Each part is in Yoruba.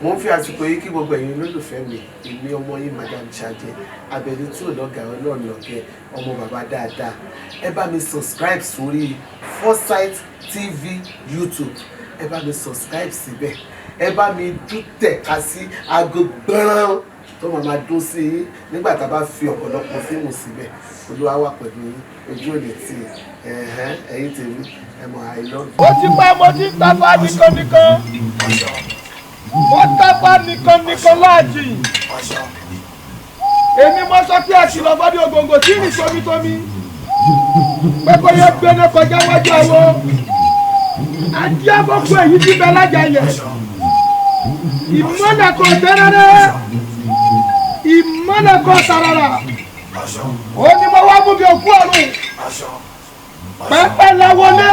mo ń fi àsìkò yìí kí gbogbo ẹ̀yin olólùfẹ́ mi èmi ọmọ yìí Madam Ṣadé Abẹ́ni tí ò lọ́gàá ọlọ́run lọ́gẹ́ ọmọ bàbá dáadáa ẹ bá mi subscribe sórí Foresight TV YouTube ẹ bá mi subscribe síbẹ̀ ẹ bá mi tẹ̀ka sí aago gbọ́nrán tó máa dún sí yín nígbà tá a bá fi ọ̀pọ̀lọpọ̀ fíìmù síbẹ̀ Olúwa wà pẹ̀lú yín ojú òní tí ẹ̀yin tèmi ẹ mọ̀ I love you. ó ti pẹ́ mo ti ń tapá nìkan mo tapá nìkan láàjì èmi mo sọ pé àṣìlọ bọ́dí ògòǹgò tí ní tómi pé kò yẹ gbéná kọjá wájú àwọ àti àbọ̀kù èyí ti bẹ lájà yẹ ìmọ̀nà kan tẹ́rẹ́rẹ́ ìmọ̀nà kan tàràrà ó ní mo wá mú mi òkú ọ̀run pẹ́pẹ́ láwọlé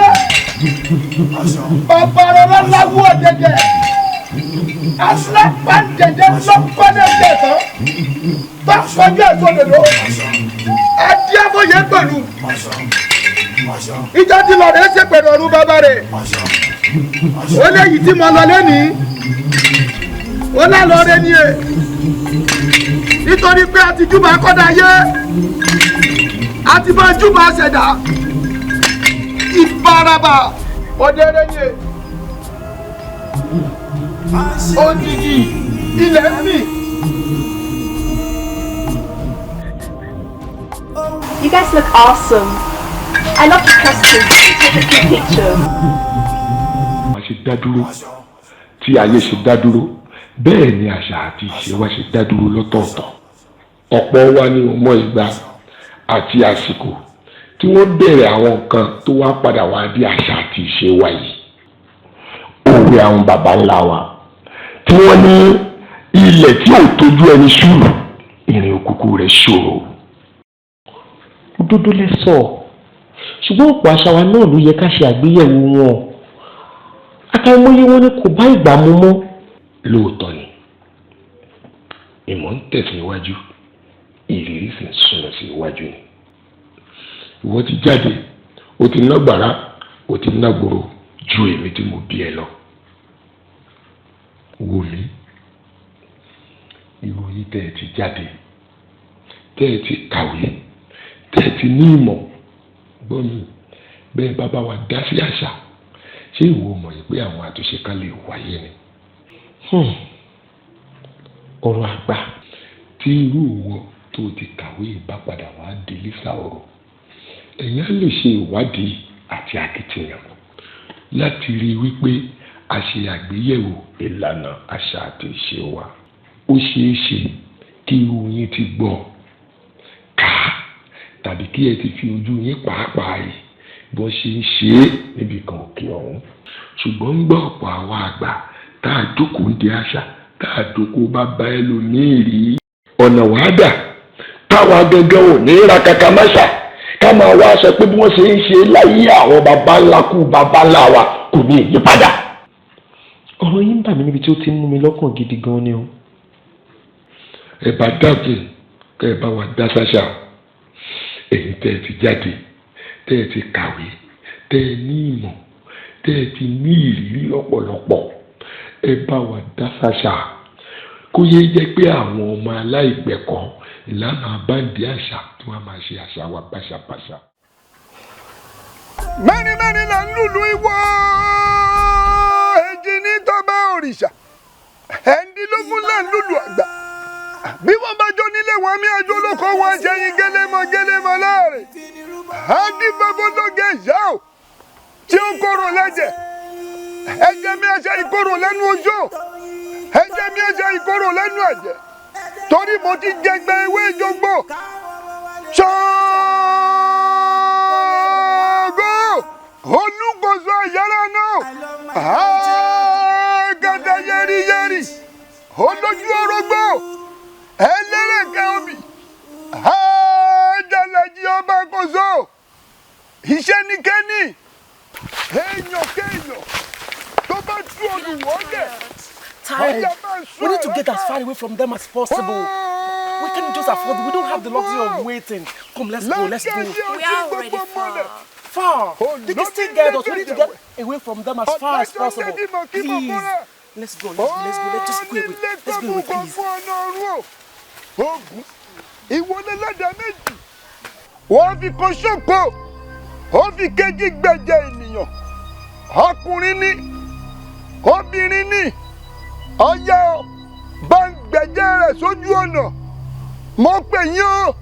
ọ̀bàrọ̀rọ̀ láwọ ọ̀dẹ̀dẹ̀ alápàdẹ̀dẹ̀ lọ́pàdẹ̀dẹ̀ tán tọ́pọ̀jọ́ ìtòlèlò adíábòye pẹ̀lú ìjọ tí lọ rẹ̀ ṣe pẹ̀lú ọ̀run bàbá rẹ̀ ó léyìí tí mo lọ lẹ́nìí ó lálọ́ rẹ̀ ní ẹ̀ nítorí pé a ti júbà kọ́dà yé a ti bá júbà ṣẹ̀dá ìfaraba ọ̀dẹ̀rẹ̀yẹ òjijì ilẹ̀ mi. You guys look awesome. I love your costume. Take a few pictures. a ṣe dá dúró tí ayé ṣe dá dúró bẹ́ẹ̀ ni àṣà àti ìṣe wa ṣe dá dúró lọ́tọ̀ọ̀tọ̀ ọ̀pọ̀ wa ni ọmọ ìgbà àti àsìkò tí wọ́n bẹ̀rẹ̀ àwọn nǹkan tó wá padà wá di àṣà àti ìṣe wa yìí òwe àwọn baba ńlá wa tí wọ́n ní ilẹ̀ tí ò tójú ẹni ṣùrù ìrìn òkùnkùn rẹ̀ ṣòro. òdodo lẹ sọ ṣùgbọ́n ọ̀pọ̀ àṣà wa náà ló yẹ ká ṣe àgbéyẹ̀wò wọn akáyọmọye wọn ni kò bá ìgbà mu mọ́. lóòótọ́ ni ìmọ̀ ń tẹ̀síwájú ìrírí sì ń súnmọ́ sí iwájú ni ìwọ ti jáde o ti ná gbàrà o ti ná gbòòrò ju èmi tí mo bí ẹ lọ wò mí ìròyìn tẹ́ ẹ ti jáde tẹ́ ẹ ti kàwé tẹ́ ẹ ti ní ìmọ̀ gbọ́ mi bẹ́ẹ̀ bàbá wa dá sí àṣà ṣé ìwọ mọ̀ yìí pé àwọn àtúnṣe kan lè wáyé ni. ọ̀rọ̀ àgbà. tí irú ìwọ tó ti kàwé bá padà wá délé sáwọ̀rọ̀ ẹ̀yin á lè ṣe ìwádìí àti akitiyan láti rí i wípé a ṣe àgbéyẹ̀wò ìlànà àṣà àti ìṣe wa ó ṣeé ṣe kí irú yín ti gbọ́ ká tàbí kí ẹ ti fi ojú yín pàápàá rí bó ṣe ń ṣe é níbi kan òkè ọ̀hún ṣùgbọ́n ń gbọ́ ọ̀pọ̀ àwa àgbà tá a jókòó ń di àṣà tá a jókòó bá bá ẹlòmíì rí ọ̀nà wàá dà táwa gẹ́gẹ́ ò ní ra kàkà máṣà ká máa wá sọ pé bí wọ́n ṣe ń ṣe láyé àwọn baba ńlá kú baba ńlá wa kò ní ìyípadà. ọ̀rọ̀ yín ń bà mí níbi tí ó ti ń mú mi lọ́kàn gidi gan ni o. ẹ bá dákun kẹ́ ẹ bá wa dá sáṣà ẹ̀yin tẹ́ ẹ ti jáde tẹ́ ẹ ti kàwé tẹ́ ẹ ní ìmọ̀ tẹ́ ẹ ti ní ìrírí lọ́pọ̀lọpọ̀ ẹ bá wa dá sáṣà kó yé jẹ́ pé àwọn ọmọ aláìgbẹ̀kọ́ ìlànà àbáǹdí àṣà tí wọ́n máa ṣe àṣà wa báṣabàṣa. mẹ́rin là ń lùlù ìwọ èjì ní tọ́ba òrìṣà ẹ̀ńdínlógún là ń lùlù àgbà bí wọ́n bá jó nílé wọn mi àjò olóko wọn ṣẹyìn gẹlẹ́mọ láàrin adífẹ́fọ́lọ́gẹ ìyá ò tí ó kóró lẹ́jẹ̀ ẹ̀jẹ̀ mi ẹ̀ṣẹ̀ ìkorò lẹ́nu ojú ẹ̀jẹ̀ mi ẹ̀ṣẹ̀ ìkorò lẹ́nu ẹ̀jẹ̀ torí mo ti jẹgbẹ ewé jogbo Ṣàngó olùkóso àyàrá náà gàdá yẹ́rìyẹ́rì olójú orógbó ẹlẹ́rẹ̀kẹ́ obì jàlẹ̀jì ọba kóso iṣẹ́ ní kẹ́ni èèyàn kéèyàn tó bá tú olùwọ́ lẹ̀. Tired. We need to get as far away from them as possible. We can't just afford it. We don't have the luxury of waiting. Come, let's go. We are already far. Far? They can still get us. We need to get away from them as far as possible. Please. Let's go. Let's just go away. Let's go away, please. Ogun ìwọlé lẹ́dàá méjì wọ́n fi kan ṣòpò ó fi kejì gbẹ̀jẹ̀ ènìyàn ọkùnrin ní obìnrin ní ọyá o bá ń gbẹ̀jẹ̀ rẹ̀ sójú ọ̀nà mo pè yín o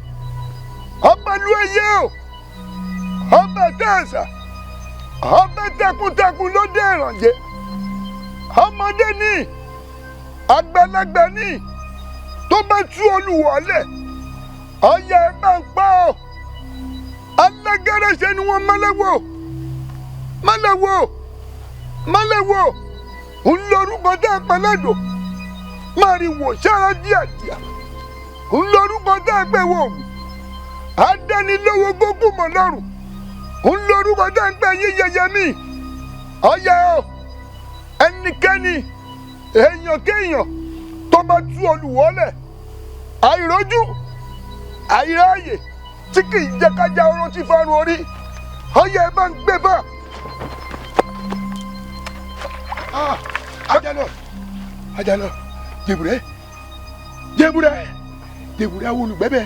ọba lóye o ọba tẹ̀sà ọba tẹkùntẹkùn ló dé ìrànjẹ ọmọdé ní àgbàlagbà ní tó bá tú olùwọlé ọyá ẹ bá ń pa ọ alágẹrẹsẹ ni wọn mọlẹwò ń lórúkọ tẹ ẹ pẹlẹdò máa rí wò sára díàdíà ń lórúkọ tẹ ẹ pẹ wò mí adánilówó gógùn mọ lọ́rùn ń lórúkọ tẹ ẹ pẹ yí yẹyẹ mi ọyá ọ ẹnikẹ́ni èèyàn kéèyàn tó bá tú olùwọlé àìrójú àìráàyè tí kì í jẹ́ kájà ọ̀rọ̀ tí fárun orí ọyẹ ẹ bá ń gbé bá. ajá náà jèbùrẹ́ àwọn olùgbẹ́bẹ̀.